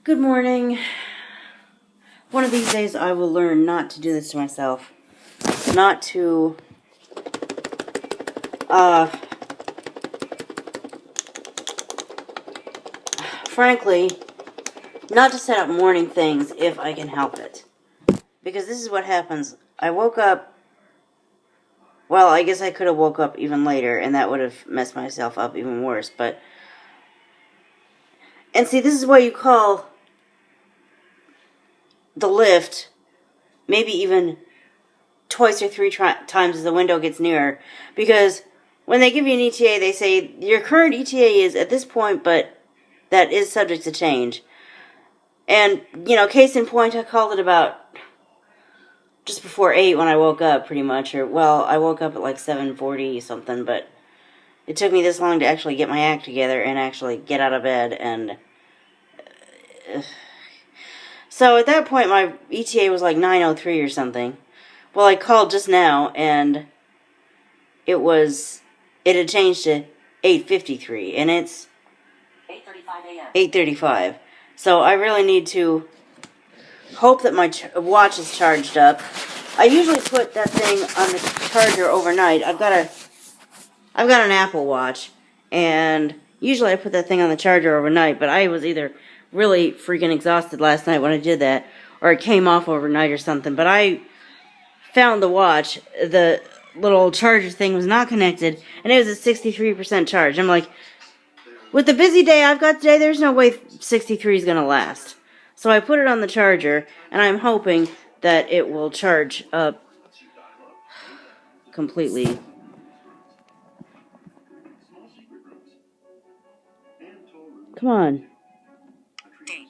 Good morning. One of these days I will learn not to do this to myself. Not to, frankly, not to set up morning things if I can help it. Because this is what happens. I woke up, well, I guess I could have woke up even later and that would have messed myself up even worse, but, and see, this is what you call the lift, maybe even twice or three times as the window gets nearer, because when they give you an ETA, they say your current ETA is at this point, but that is subject to change. And, case in point, I called it about just before 8 when I woke up, pretty much. Or, well, I woke up at like 7:40 something, but it took me this long to actually get my act together and actually get out of bed. And so at that point, my ETA was like 9:03 or something. Well, I called just now, and it had changed to 8:53, and it's 8:35 a.m. 8:35. So I really need to hope that my watch is charged up. I usually put that thing on the charger overnight. I've got an Apple Watch, and usually I put that thing on the charger overnight, but I was either really freaking exhausted last night when I did that, or it came off overnight or something. But I found the watch, the little charger thing was not connected, and it was at 63% charge. I'm like, with the busy day I've got today, there's no way 63 is going to last. So I put it on the charger, and I'm hoping that it will charge up completely. Come on. Date.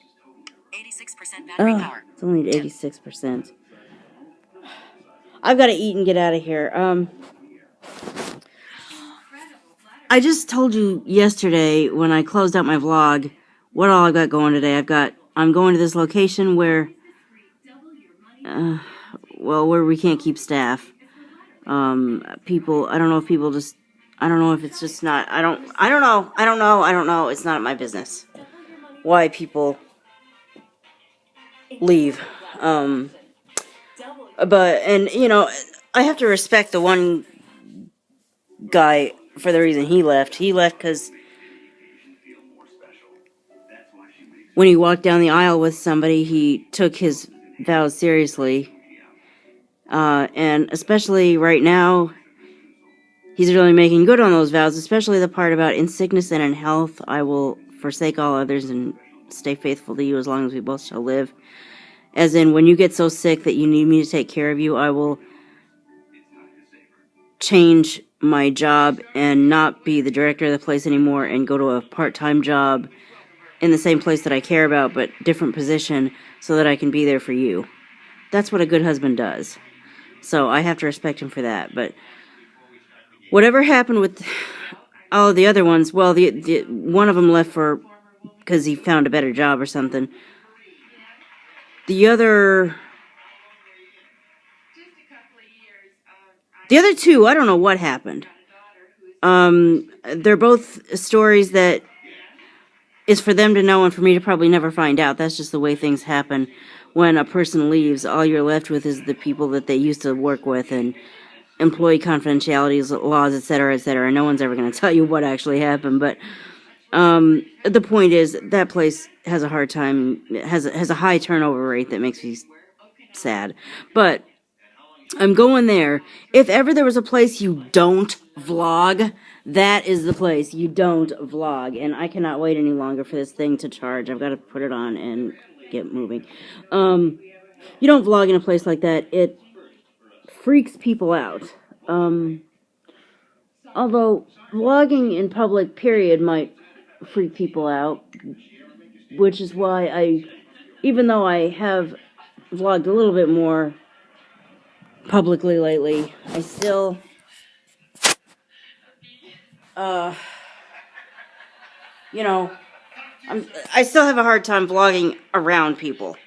86% battery power. It's only at 86%. I've got to eat and get out of here. I just told you yesterday when I closed out my vlog what all I've got going today. I'm going to this location where, where we can't keep staff. People, I don't know if it's just not, I don't know. It's not my business why people leave. But, I have to respect the one guy for the reason he left. He left because when he walked down the aisle with somebody, he took his vows seriously. And especially right now, he's really making good on those vows, especially the part about in sickness and in health, I will forsake all others and stay faithful to you as long as we both shall live. As in, when you get so sick that you need me to take care of you, I will change my job and not be the director of the place anymore and go to a part-time job in the same place that I care about, but different position, so that I can be there for you. That's what a good husband does. So I have to respect him for that. But whatever happened with all of the other ones, well, the one of them left because he found a better job or something. The other two, I don't know what happened. They're both stories that is for them to know and for me to probably never find out. That's just the way things happen. When a person leaves, all you're left with is the people that they used to work with and employee confidentiality laws, etc., etc. No one's ever going to tell you what actually happened. But the point is, that place has a hard time, has a high turnover rate that makes me sad. But I'm going there. If ever there was a place you don't vlog, that is the place. You don't vlog. And I cannot wait any longer for this thing to charge. I've got to put it on and get moving. You don't vlog in a place like that. It freaks people out. Although vlogging in public, period, might freak people out. Which is why even though I have vlogged a little bit more publicly lately, I still I still have a hard time vlogging around people.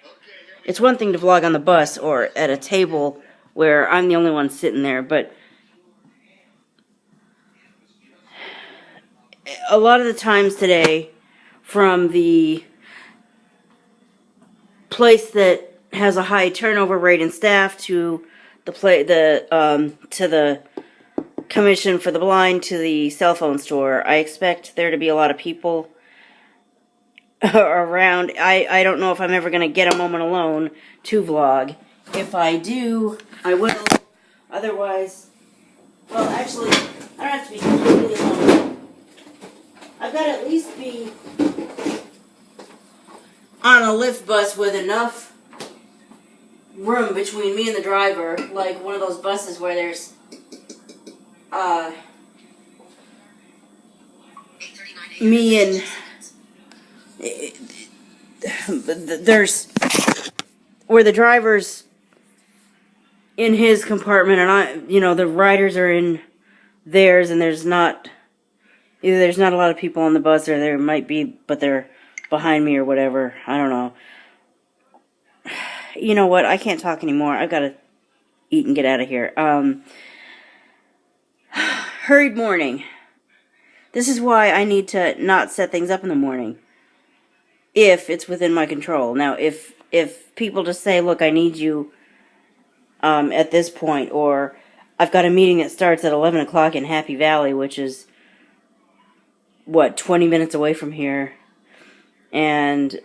It's one thing to vlog on the bus or at a table where I'm the only one sitting there, but a lot of the times today, from the place that has a high turnover rate in staff to the to the commission for the blind to the cell phone store. I expect there to be a lot of people around. I don't know if I'm ever going to get a moment alone to vlog. If I do, I will. Otherwise, well, actually, I don't have to be completely alone. I've got to at least be on a lift bus with enough room between me and the driver, like one of those buses where there's me and there's where the driver's in his compartment and the riders are in theirs, and there's not a lot of people on the bus, or there might be, but they're behind me or whatever. I don't know. You know what? I can't talk anymore. I've got to eat and get out of here. Hurried morning. This is why I need to not set things up in the morning, if it's within my control. Now, if people just say, look, I need you at this point, or I've got a meeting that starts at 11 o'clock in Happy Valley, which is, 20 minutes away from here, and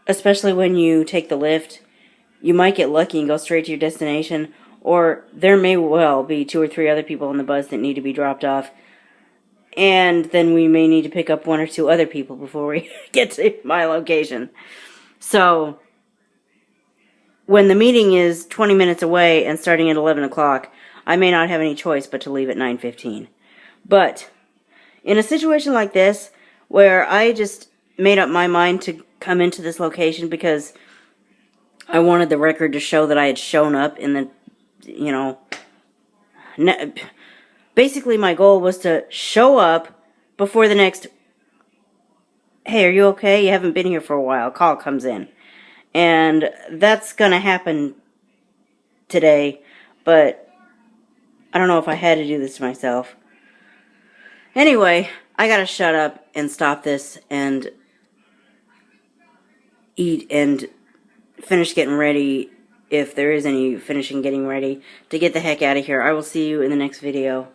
especially when you take the lift, you might get lucky and go straight to your destination, or there may well be 2 or 3 other people on the bus that need to be dropped off, and then we may need to pick up 1 or 2 other people before we get to my location. So, when the meeting is 20 minutes away and starting at 11 o'clock, I may not have any choice but to leave at 9:15. But in a situation like this, where I just made up my mind to come into this location because I wanted the record to show that I had shown up in the, basically my goal was to show up before the next, hey, are you okay? You haven't been here for a while. Call comes in. And that's going to happen today, but I don't know if I had to do this to myself. Anyway, I gotta shut up and stop this and eat and finish getting ready, if there is any finishing getting ready, to get the heck out of here. I will see you in the next video.